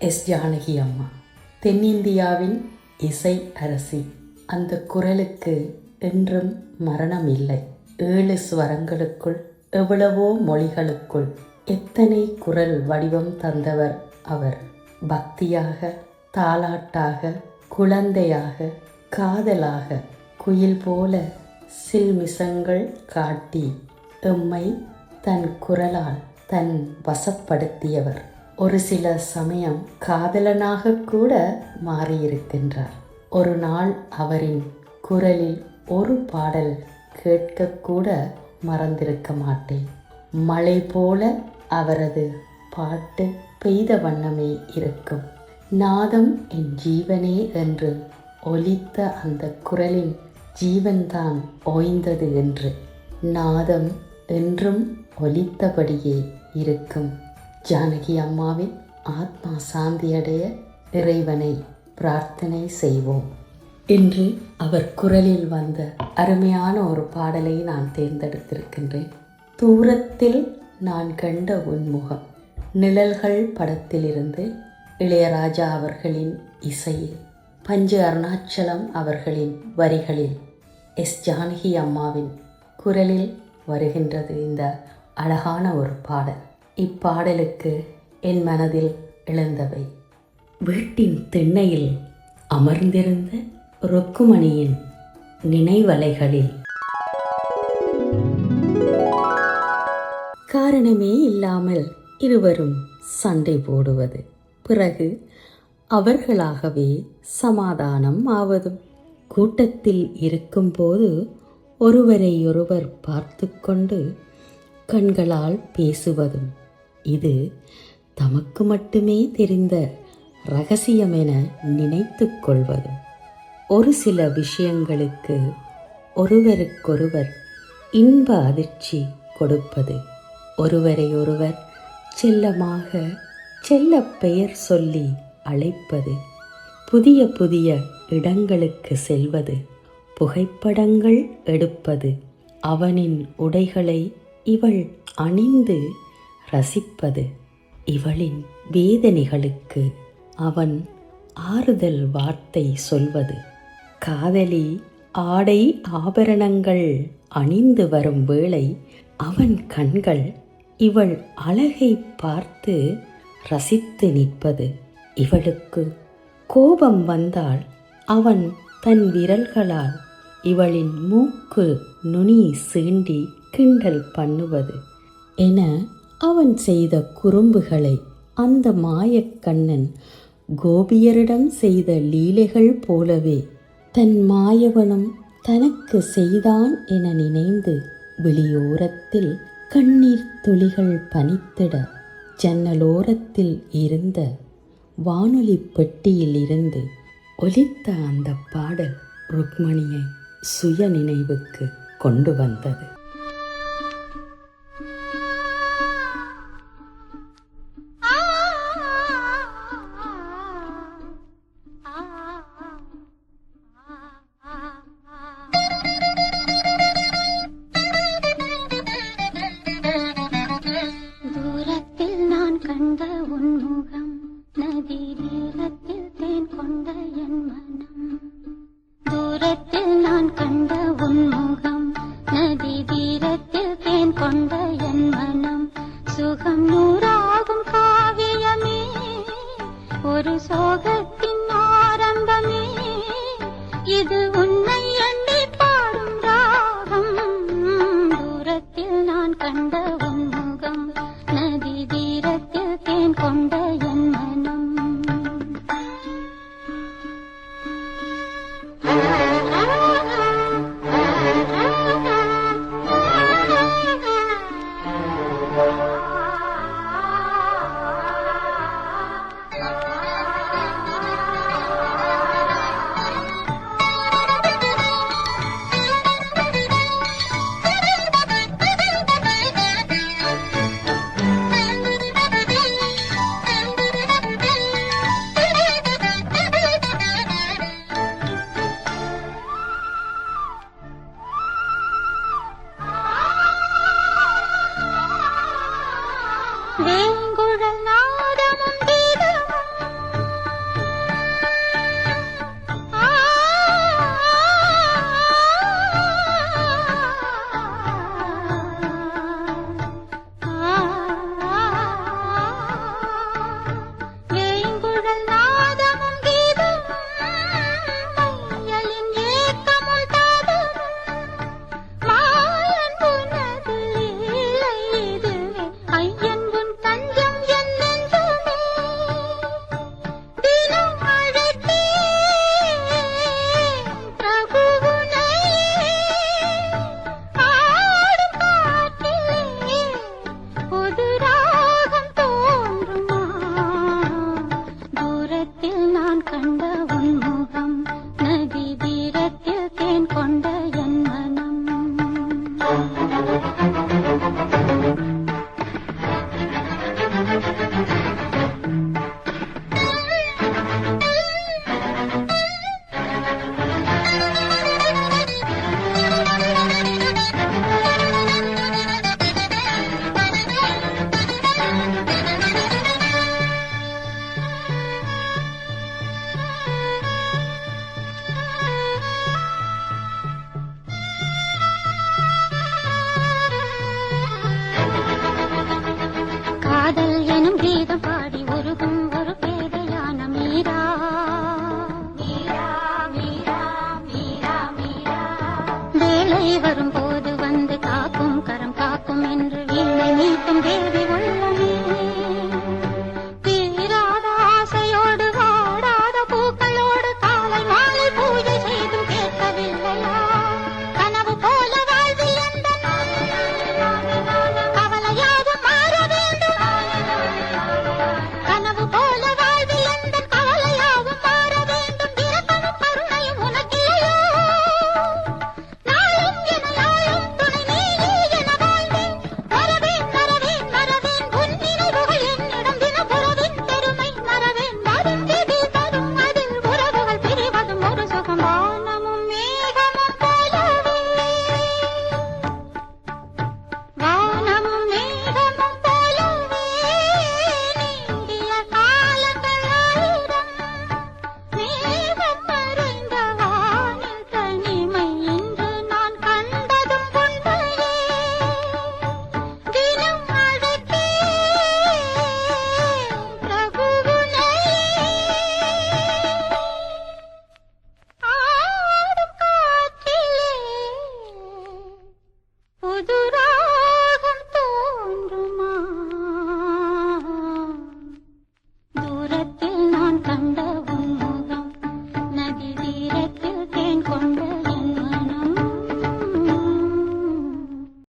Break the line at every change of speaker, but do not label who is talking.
S. Janaki அம்மா தென்னிந்தியாவின் இசை அரசி. அந்த குரலுக்கு என்றும் மரணம் இல்லை. 7 ஸ்வரங்களுக்குள், எவ்வளவோ மொழிகளுக்குள் எத்தனை குரல் வடிவம் தந்தவர் அவர். பக்தியாக, தாலாட்டாக, குழந்தையாக, காதலாக, குயில் போல சில்மிசங்கள் காட்டி எம்மை தன் குரலால் தன் வசப்படுத்தியவர். ஒரு சில சமயம் காதலனாக கூட மாறியிருக்கின்றார். ஒரு நாள் அவரின் குரலில் ஒரு பாடல் கேட்கக்கூட மறந்திருக்க மாட்டேன். மழை போல அவரது பாட்டு பெய்த வண்ணமே இருக்கும். நாதம் என் ஜீவனே என்று ஒலித்த அந்த குரலின் ஜீவன்தான் ஓய்ந்தது என்று. நாதம் என்றும் ஒலித்தபடியே இருக்கும். ஜானகி அம்மாவின் ஆத்மா சாந்தியடைய இறைவனை பிரார்த்தனை செய்வோம். இன்று அவர் குரலில் வந்த அருமையான ஒரு பாடலை நான் தேர்ந்தெடுத்திருக்கின்றேன். தூரத்தில் நான் கண்ட உன்முகம். நிழல்கள் படத்திலிருந்து இளையராஜா அவர்களின் இசையில், பஞ்சு அருணாச்சலம் அவர்களின் வரிகளில், எஸ். ஜானகி அம்மாவின் குரலில் வருகின்றது இந்த அழகான ஒரு பாடல். இப்பாடலுக்கு என் மனதில் எழுந்தவை, வீட்டின் திண்ணையில் அமர்ந்திருந்த ருக்குமணியின் நினைவலைகளில் காரணமே இல்லாமல் இருவரும் சண்டை போடுவது, பிறகு அவர்களாகவே சமாதானம் ஆவதும், கூட்டத்தில் இருக்கும்போது ஒருவரையொருவர் பார்த்து கொண்டு கண்களால் பேசுவதும், இது தமக்கு மட்டுமே தெரிந்த இரகசியமென நினைத்து கொள்வதும், ஒரு சில விஷயங்களுக்கு ஒருவருக்கொருவர் இன்ப அதிர்ச்சி கொடுப்பது, ஒருவரையொருவர் செல்லமாக செல்ல பெயர் சொல்லி அழைப்பது, புதிய புதிய இடங்களுக்கு செல்வது, புகைப்படங்கள் எடுப்பது, அவனின் உடைகளை இவள் அணிந்து ரசிப்பது, இவளின் வேதனைகளுக்கு அவன் ஆறுதல் வார்த்தை சொல்வது, காதலி ஆடை ஆபரணங்கள் அணிந்து வரும் வேளை அவன் கண்கள் இவள் அழகை பார்த்து ரசித்து நிற்பது, இவளுக்கு கோபம் வந்தால் அவன் தன் விரல்களால் இவளின் மூக்கு நுனி சீண்டி கிண்டல் பண்ணுவது என அவன் செய்த குறும்புகளை அந்த மாயக்கண்ணன் கோபியரிடம் செய்த லீலைகள் போலவே தன் மாயவனும் தனக்கு செய்தான் என நினைந்து வெளியோரத்தில் கண்ணீர் துளிகள் பனித்திட ஜன்னலோரத்தில் இருந்த வானொலி பெட்டியில் இருந்து ஒலித்த அந்த பாடல் ருக்மணியை சுய நினைவுக்கு கொண்டு வந்தது.
ஒரு சோகத்தின் ஆரம்பமே இது, உன்னை எண்ணி பாடும் ராகம். தூரத்தில் நான் கண்ட உன் முகம், நதி தீரத்தில் தேன் கொண்ட என் மனம். நீட்டும் தேவி உள்ள